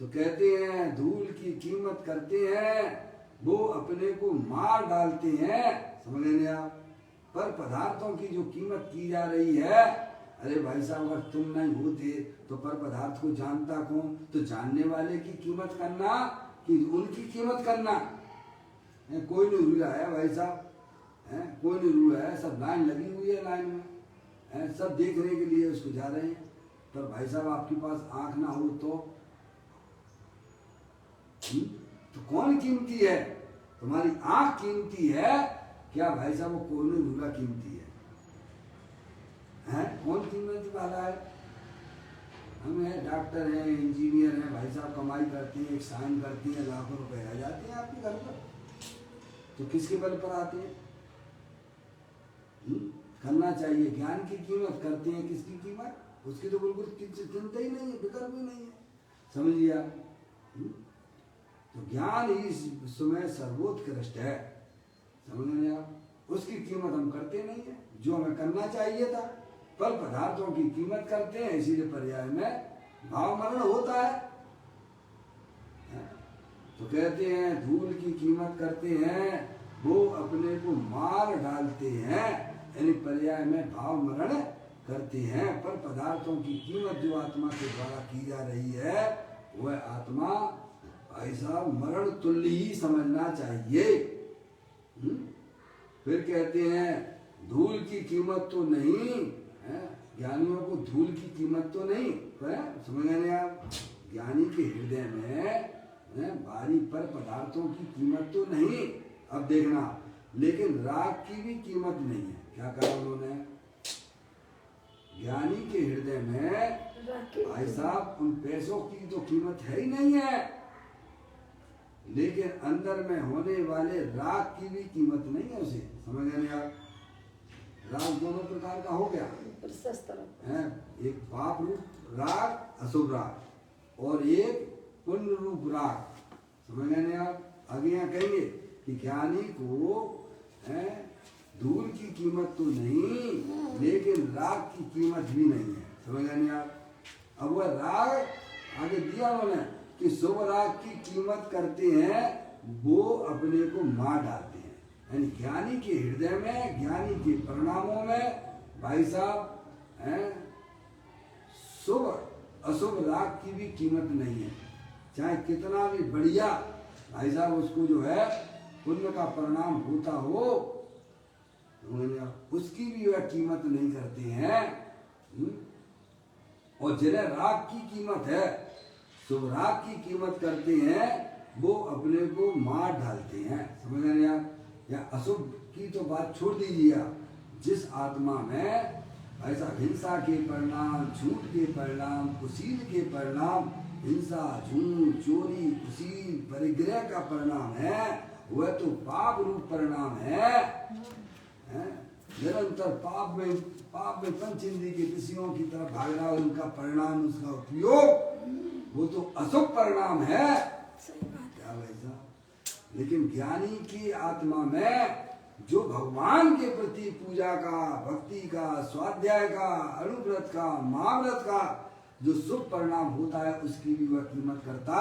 तो कहते हैं धूल की कीमत करते हैं, वो अपने को मार डालते हैं। समझ लेंगे आप? पर पदार्थों की जो कीमत की जा रही है, अरे भाई साहब अगर तुम नहीं होते तो पर पदार्थ को जानता कौन? तो जानने वाले की कीमत करना कि उनकी कीमत करना? कोई नहीं रुला है भाई साहब, कोई नहीं रुला है। सब लाइन लगी हुई है, लाइन में सब देखने के लिए उसको जा रहे हैं। पर भाई साहब आपके पास आंख ना हो तो कौन कीमती है? तुम्हारी आंख कीमती है क्या भाई साहब? वो कोई नहीं रुला कीमती है? कौन कीमती वाला है? हम हैं, डॉक्टर हैं, इंजीनियर हैं, भाई साहब कमाई करते हैं, एक साइन करते हैं, लाखों रुपए आ जाते हैं आपके घर पर। तो किसके बल पर आते हैं? करना चाहिए। ज्ञान की कीमत करते हैं, किसकी कीमत? उसकी तो बिल्कुल चिंता ही नहीं है, फिक्र भी नहीं है। समझिए आप? तो ज्ञान ही इस समय सर्वोत्कृष्ट है। समझ रहे आप? उसकी कीमत हम करते नहीं है, जो हमें करना चाहिए था। फल पदार्थों की कीमत करते हैं, इसीलिए पर्याय में भाव मरण होता है। तो कहते हैं धूल की कीमत करते हैं, वो अपने को मार डालते हैं, यानी पर्याय में भाव मरण करते हैं। पर पदार्थों की कीमत जो आत्मा के द्वारा की जा रही है, वह आत्मा भाई साहब मरण तुल्य ही समझना चाहिए। फिर कहते हैं धूल की कीमत तो नहीं है, ज्ञानियों को धूल की कीमत तो नहीं है। समझ गए आप? ज्ञानी के हृदय में बारी पर पदार्थों की कीमत तो नहीं। अब देखना, लेकिन राग की भी कीमत नहीं है। क्या कहा उन्होंने? ज्ञानी के हृदय में राखी भाई साहब उन पैसों की तो कीमत है ही नहीं है, लेकिन अंदर में होने वाले राग की भी कीमत नहीं है उसे। समझ गए नहीं आप? राग दोनों प्रकार का हो गया प्रशस्त तरफ है, एक पाप रूप राग अशुभ राग और एक पुण्य रूप राग। समझ गए नहीं आप? आगे यहाँ कहेंगे कि ज्ञानी को है धूल की कीमत तो नहीं, लेकिन राग की कीमत भी नहीं है। समझ गए नहीं आप? अब वह राग आगे दिया उन्होंने कि शुभ राग की कीमत करते हैं वो अपने को मार डालते हैं। यानी ज्ञानी के हृदय में, ज्ञानी के परिणामों में भाई साहब हैं शुभ अशुभ राग की भी कीमत नहीं है। चाहे कितना भी बढ़िया भाई साहब उसको जो है पुण्य का परिणाम होता हो, उसकी भी वह कीमत नहीं करते हैं। और जिन्हें राग की कीमत है, शुभ राग की कीमत करते हैं, वो अपने को मार डालते हैं। समझ रहे हैं आप? या अशुभ की तो बात छोड़ दीजिए आप, जिस आत्मा में ऐसा हिंसा के परिणाम, झूठ के परिणाम, कुशील के परिणाम, हिंसा, झूठ, चोरी, कुशील, परिग्रह का परिणाम है, वह तो पाप रूप परिणाम है। निरंतर पाप में पंच इंद्रिय के विषयों की तरफ भाग रहा है, उनका परिणाम, उसका उपयोग, वो तो अशुभ परिणाम है। क्या वैसा? लेकिन ज्ञानी की आत्मा में जो भगवान के प्रति पूजा का, भक्ति का, स्वाध्याय का, अणुव्रत का, महाव्रत का जो शुभ परिणाम होता है, उसकी भी वह कीमत करता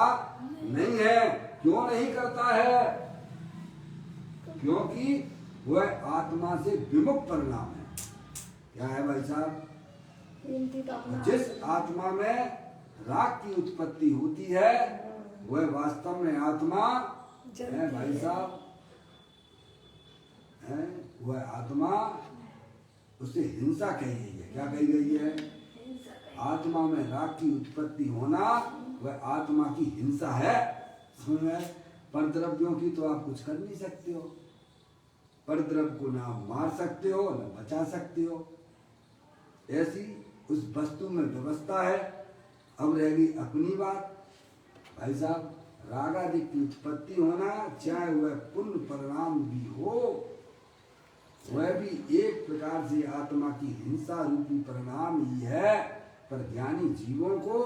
नहीं है। क्यों नहीं करता है? क्योंकि वह आत्मा से विमुख परिणाम है। क्या है भाई साहब? जिस आत्मा में राग की उत्पत्ति होती है, वह वास्तव में आत्मा है भाई साहब है, वह आत्मा, उसे हिंसा कही गई है। क्या कही गई है? आत्मा में राग की उत्पत्ति होना वह आत्मा की हिंसा है। समझ में? पर द्रव्यों की तो आप कुछ कर नहीं सकते हो, पर द्रव्य को ना मार सकते हो ना बचा सकते हो, ऐसी उस वस्तु में व्यवस्था है। अब रहेगी अपनी बात भाई साहब, रागादि की उत्पत्ति होना, चाहे वह पुण्य परिणाम भी हो, वह भी एक प्रकार से आत्मा की हिंसा रूपी परिणाम ही है। पर ज्ञानी जीवों को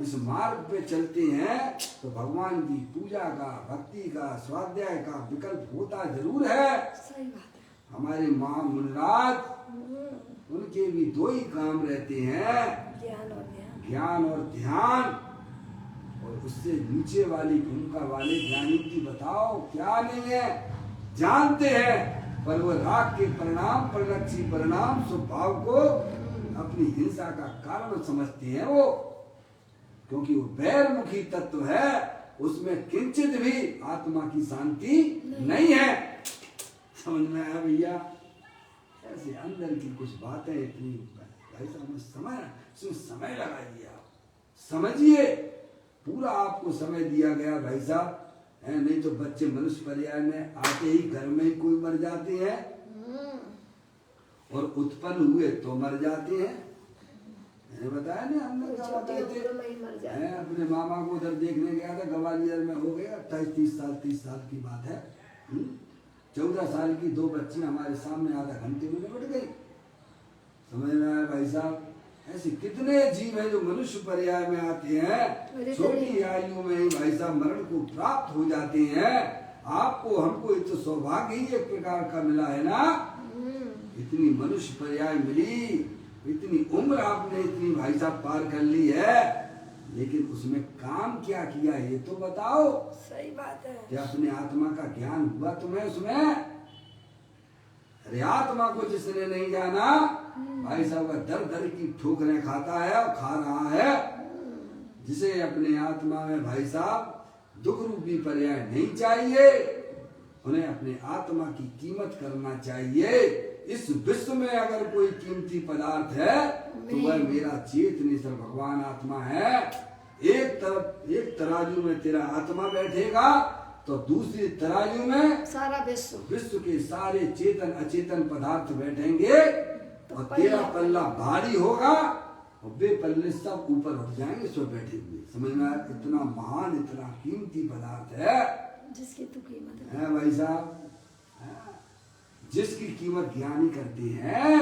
इस मार्ग पे चलते हैं तो भगवान की पूजा का, भक्ति का, स्वाध्याय का विकल्प होता जरूर है। सही बात है। हमारे माँ मुनिराज, उनके भी दो ही काम रहते हैं, ज्ञान और ध्यान। ज्ञान और ध्यान। और उससे नीचे वाली भूमिका वाले ज्ञानी की बताओ क्या नहीं है, जानते हैं, पर वो राग के परिणाम, परिलक्षी परिणाम, स्वभाव को अपनी हिंसा का कारण समझते हैं वो, क्योंकि वो बैरमुखी तत्व है, उसमें किंचित भी आत्मा की शांति नहीं है। समझ में आया भैया? ऐसे अंदर की कुछ बातें इतनी भाई साहब समय लगाइए, आप समझिए, पूरा आपको समय दिया गया भाई साहब है। नहीं तो बच्चे मनुष्य पर्याय में आते ही घर में ही कोई मर जाते हैं और उत्पन्न हुए तो मर जाते हैं। मैंने बताया ना, हमने क्या बताए थे, अपने मामा को उधर देखने गया था, ग्वालियर में हो गया 28-30 साल की बात है। 14 साल की 2 बच्ची हमारे सामने आधा घंटे में निपट गई। समझ में आया भाई साहब? ऐसे कितने जीव हैं जो मनुष्य पर्याय में आते हैं, छोटी आयु में ही भाई साहब मरण को प्राप्त हो जाते हैं। आपको हमको तो सौभाग्य ही एक प्रकार का मिला है ना, इतनी मनुष्य पर्याय मिली, इतनी उम्र आपने इतनी भाई साहब पार कर ली है, लेकिन उसमें काम क्या किया ये तो बताओ। सही बात है। क्या अपने आत्मा का ज्ञान हुआ तुम्हें उसमें? अरे आत्मा को जिसने नहीं जाना भाई साहब, वह दर दर की ठोकरें खाता है और खा रहा है। जिसे अपने आत्मा में भाई साहब दुख रूपी पर्याय नहीं चाहिए, उन्हें अपने आत्मा की कीमत करना चाहिए। इस विश्व में अगर कोई कीमती पदार्थ है तो वह मेरा चेतनेश्वर भगवान आत्मा है। एक तराजू में तेरा आत्मा बैठेगा तो दूसरी तराजू में सारा विश्व के सारे चेतन अचेतन पदार्थ बैठेंगे, और तेरा पल्ला भारी होगा और वे पल्ले सब ऊपर उठ जाएंगे सो बैठे हुए। समझ में आया? इतना महान इतना कीमती पदार्थ है जिसकी तो कीमत है भाई साहब, जिसकी कीमत ज्ञानी करते हैं।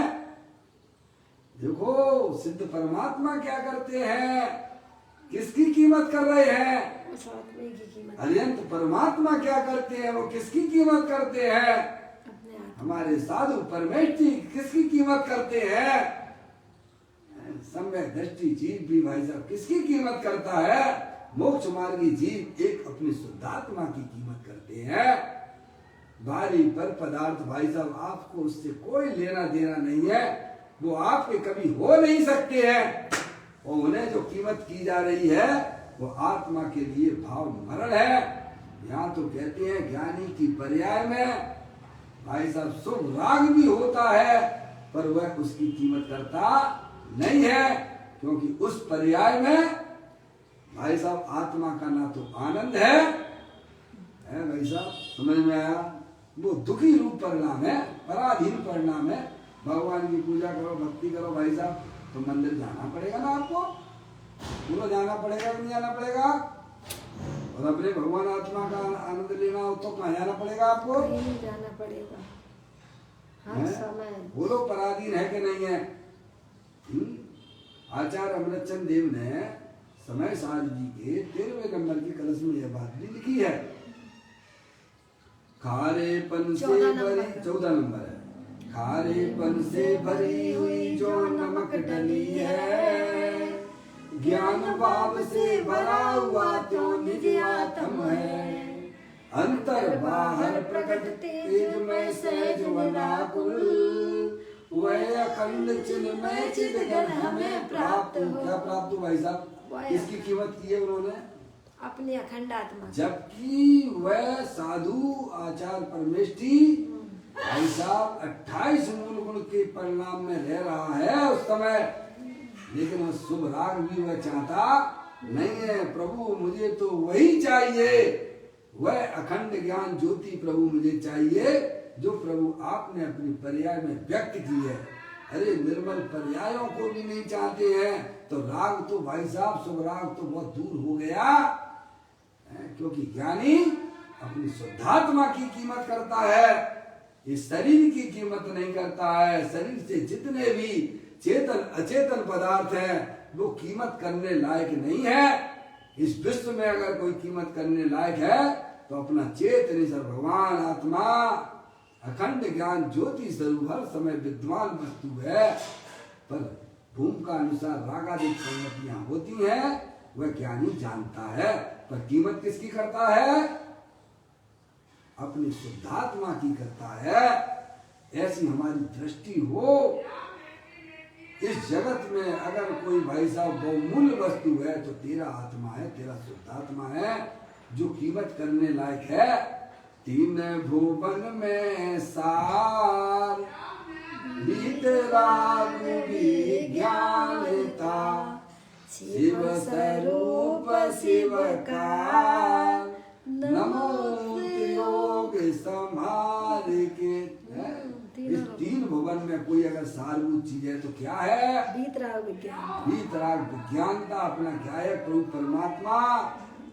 देखो सिद्ध परमात्मा क्या करते हैं, किसकी कीमत कर रहे हैं? उस आत्मा की कीमत। अरिहंत परमात्मा क्या करते हैं, वो किसकी कीमत करते हैं? अपने आत्मा। हमारे साधु परमेश जी किसकी कीमत करते हैं? सम्यक दृष्टि जीव भी भाई साहब किसकी कीमत करता है? मोक्ष मार्गी जीव एक अपनी शुद्धात्मा की कीमत करते हैं। बाहरी पर पदार्थ भाई साहब आपको उससे कोई लेना देना नहीं है, वो आपके कभी हो नहीं सकते हैं। और उन्हें जो कीमत की जा रही है वो आत्मा के लिए भाव मरण है। यहाँ तो कहते हैं ज्ञानी की पर्याय में भाई साहब शुभ राग भी होता है, पर वह उसकी कीमत करता नहीं है, क्योंकि उस पर्याय में भाई साहब आत्मा का ना तो आनंद है भाई साहब, समझ में आया? वो दुखी रूप परिणाम है, पराधीन परिणाम है। भगवान की पूजा करो भक्ति करो भाई साहब तो मंदिर जाना पड़ेगा ना आपको, पूरा जाना पड़ेगा कि नहीं जाना पड़ेगा? और अपने भगवान आत्मा का आनंद लेना हो तो कहाँ जाना पड़ेगा आपको? कहीं जाना पड़ेगा हर समय। बोलो पराधीन है कि नहीं है? आचार्य अमृतचंद देव ने समय साध जी के 13वें नंबर की कलश में यह बात भी लिखी है। खारेपन से भरी 14 नंबर है। खारेपन से भरी हुई जो नमक डली है, ज्ञान भाव से भरा हुआ तो निज आत्म है। अंतर बाहर प्रकट तेज में सहज व्याकुल, वह अखंड चिन्मय चिदघन हमें प्राप्त हो। क्या प्राप्त हो भाई साहब? इसकी कीमत की है उन्होंने अपनी अखंड आत्मा। जबकि वह साधु आचार्य परमेष्ठी भाई साहब 28 मूल गुण के परिणाम में रह रहा है उस समय, लेकिन वह शुभ राग भी वह चाहता नहीं है। प्रभु मुझे तो वही चाहिए, वह अखंड ज्ञान ज्योति प्रभु मुझे चाहिए जो प्रभु आपने अपनी पर्याय में व्यक्त की है। अरे निर्मल पर्यायों को भी नहीं चाहते हैं तो राग तो भाई साहब शुभ राग तो बहुत दूर हो गया, क्योंकि ज्ञानी अपनी शुद्धात्मा की कीमत करता है, इस शरीर की कीमत नहीं करता है। शरीर से जितने भी चेतन अचेतन पदार्थ हैं वो कीमत करने लायक नहीं है। इस विश्व में अगर कोई कीमत करने लायक है तो अपना चेतनेश्वर भगवान आत्मा अखंड ज्ञान ज्योति स्वरूप हर समय विद्वान वस्तु है। पर भूमिका अनुसार रागादिक संगतियां होती हैं, वह ज्ञानी जानता है, पर कीमत किसकी करता है? अपनी शुद्धात्मा की करता है। ऐसी हमारी दृष्टि हो। इस जगत में अगर कोई भाई साहब बहुमूल्य वस्तु है तो तेरा आत्मा है, तेरा शुद्धात्मा है जो कीमत करने लायक है। 3 भुवन में सार वितराग विज्ञानता, शिव स्वरूप शिवकार, नमो योग समार के। इस 3 भुवन में कोई अगर सारभूत चीज है तो क्या है? वीतराग विज्ञान। वीतराग विज्ञानता अपना क्या है? प्रभु परमात्मा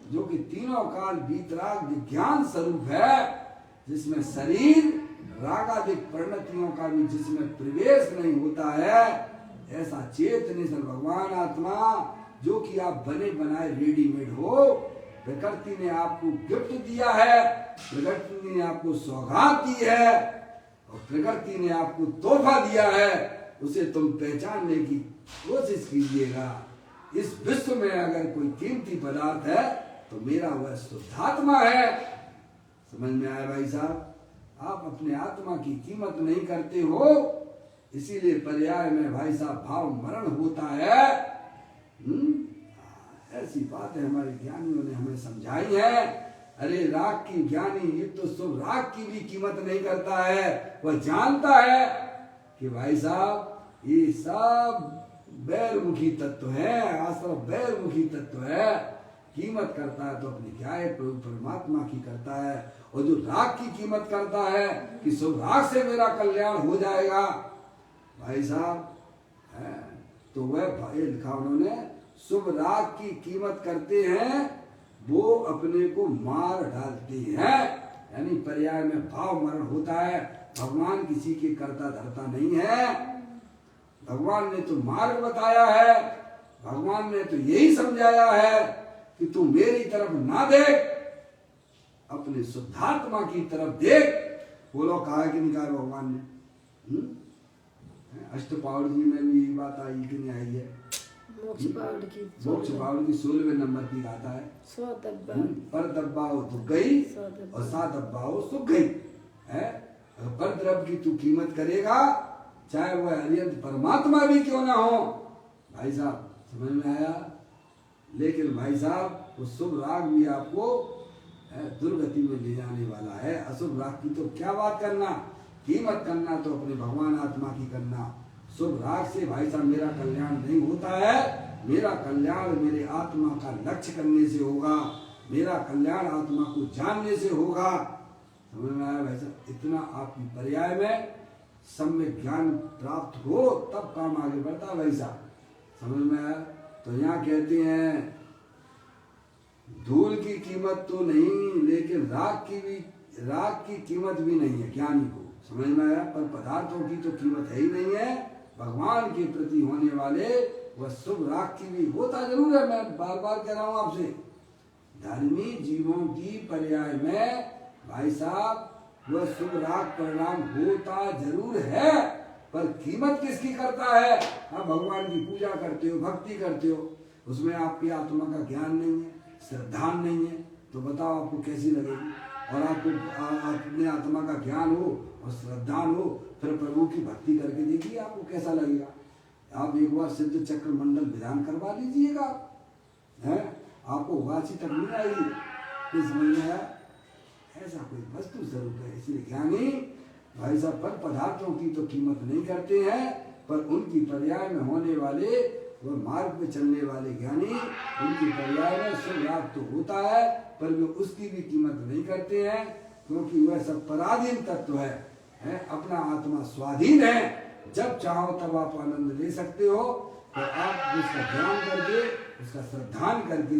जो कि तीनों काल वीतराग विज्ञान स्वरूप है, जिसमें शरीर रागादिक परिणतियों का भी जिसमें प्रवेश नहीं होता है। ऐसा चेतनेश्वर भगवान आत्मा जो कि आप बने बनाए रेडीमेड हो, प्रकृति ने आपको गिफ्ट दिया है, प्रकृति ने आपको सौगात दी है और प्रकृति ने आपको तोहफा दिया है, उसे तुम पहचानने की कोशिश कीजिएगा। इस विश्व में अगर कोई कीमती पदार्थ है तो मेरा वह शुद्धात्मा है। समझ में आया भाई साहब? आप अपने आत्मा की कीमत नहीं करते हो, इसीलिए पर्याय में भाई साहब भाव मरण होता है। ऐसी बातें हमारे ज्ञानियों ने हमें समझाई है। अरे राग की ज्ञानी ये तो शुभ राग की भी कीमत नहीं करता है, वह जानता है कि भाई साहब ये सब बैरमुखी तत्व है, आश्रम बैरमुखी तत्व है। कीमत करता है तो अपनी क्या है? प्रभु परमात्मा की करता है। और जो राग की कीमत करता है कि शुभ राग से मेरा कल्याण हो जाएगा, भाई साहब है, तो वह भाई लिखा उन्होंने, शुभ राग की कीमत करते हैं वो अपने को मार डालते हैं। यानी पर्याय में भाव मरण होता है। भगवान किसी के करता धरता नहीं है। भगवान ने तो मार्ग बताया है, भगवान ने तो यही समझाया है कि तू मेरी तरफ ना देख, अपने शुद्धात्मा की तरफ देख। बोलो कहा कि नहीं कहा भगवान ने? अष्टपावड़ जी में भी यही बात आई कि नहीं आई है? मोक्ष पावड़ की 16वें नंबर की गाता है, पर दब्बाओ तो गई और सा दब्बाओ सुख गई है। पर द्रव्य की तू कीमत करेगा, चाहे वह अरिहंत परमात्मा भी क्यों ना हो। भाई साहब समझ में आया? लेकिन भाई साहब वो शुभ राग भी आपको दुर्गति में ले जाने वाला है। अशुभ राग की तो क्या बात करना, कीमत करना तो अपने भगवान आत्मा की करना। शुभ राग से भाई साहब मेरा कल्याण नहीं होता है। मेरा कल्याण मेरे आत्मा का लक्ष्य करने से होगा, मेरा कल्याण आत्मा को जानने से होगा। समझ में आया भाई साहब? इतना आपकी पर्याय में सम्यक ज्ञान प्राप्त हो तब काम आगे बढ़ता है भाई साहब। समझ में आया? तो यहाँ कहते हैं धूल की कीमत तो नहीं, लेकिन राग की कीमत भी नहीं है ज्ञानी को। समझ में आया? पर पदार्थों की तो कीमत है ही नहीं है। भगवान के प्रति होने वाले वह शुभ राग की भी होता जरूर है। मैं बार बार कह रहा हूं आपसे, धर्मी जीवों की पर्याय में भाई साहब वह शुभ राग परिणाम होता जरूर है, पर कीमत किसकी करता है? आप भगवान की पूजा करते हो, भक्ति करते हो, उसमें आपकी आत्मा का ज्ञान नहीं है, श्रद्धा नहीं है, तो बताओ आपको कैसी लगेगी? और आपको अपने आत्मा का ज्ञान हो और श्रद्धा हो, फिर प्रभु की भक्ति करके देखिए आपको कैसा लगेगा। आप एक बार सिद्ध चक्र मंडल विधान करवा लीजिएगा, है आपको वाची तक नहीं आएगी। इस समझ में आया? ऐसा कोई वस्तु स्वरूप है। इसलिए ज्ञानी भाई साहब पर पदार्थों की तो कीमत नहीं करते हैं, पर उनकी पर्याय में होने वाले वह मार्ग पे चलने वाले ज्ञानी, उनकी पर्याय में शुभ लाभ तो होता है, पर वे उसकी भी कीमत नहीं करते हैं, क्योंकि वह सब पराधीन तत्व है। अपना आत्मा स्वाधीन है। जब चाहो तब आप आनंद ले सकते हो, तो आप उसका ध्यान करके, उसका श्रद्धान करके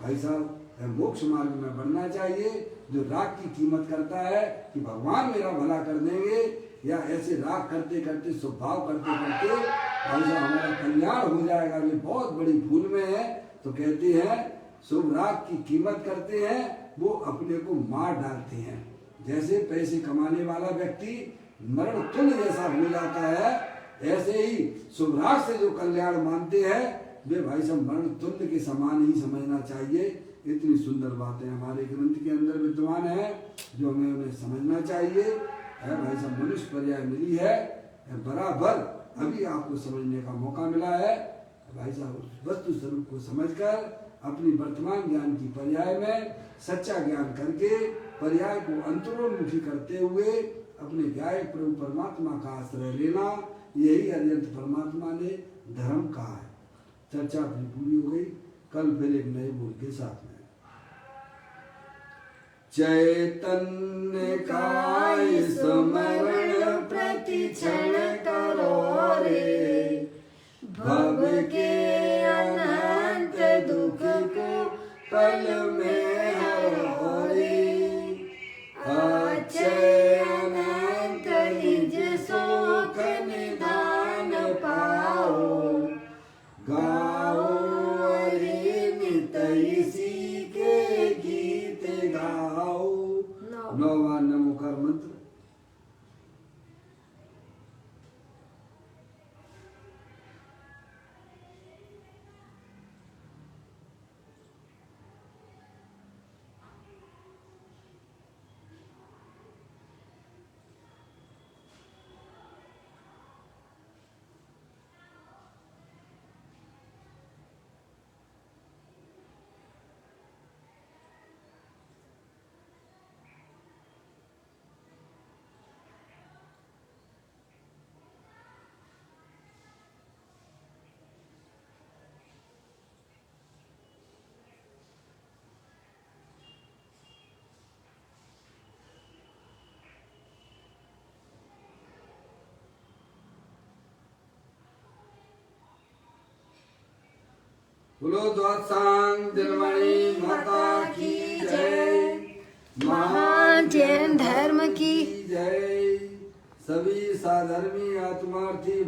भाई साहब मोक्ष मार्ग में बढ़ना चाहिए। जो राग की कीमत करता है कि भगवान मेरा भला कर देंगे, या ऐसे राग करते करते स्वभाव करते करते भाई साहब हमारा कल्याण हो जाएगा, वे बहुत बड़ी भूल में है। तो कहते हैं शुभ राग की कीमत करते हैं वो अपने को मार डालते हैं। जैसे पैसे कमाने वाला व्यक्ति मरण तुल्य जैसा हो जाता है, ऐसे ही शुभ राग से जो कल्याण मानते हैं वे भाई साहब मरण तुल्य के समान ही समझना चाहिए। इतनी सुंदर बातें हमारे ग्रंथ के अंदर विद्यमान है, जो हमें उन्हें समझना चाहिए। भाई साहब मनुष्य पर्याय मिली है बराबर, अभी आपको समझने का मौका मिला है। भाई साहब वस्तु स्वरूप को समझकर अपनी वर्तमान ज्ञान की पर्याय में सच्चा ज्ञान करके पर्याय को अंतरोन्मुखी करते हुए अपने गायक प्रभु परमात्मा का आश्रय लेना, यही अरिहंत परमात्मा ने धर्म कहा है। चर्चा अपनी पूरी हो गई। कल फिर एक नए बोल के साथ में चैतन्य काय स्मरण प्रति क्षण करो रे, भव के अनंत दुख को पल में हरो रे, अक्षय अनंत निज सुख निधान पाओ, गाओ रे नित इसी के गीत गाओ। नौवा नमोकार मंत्र बोलो द्वादशांग दिनमणि माता की जय। महान जैन धर्म की जय। सभी साधर्मी आत्मार्थी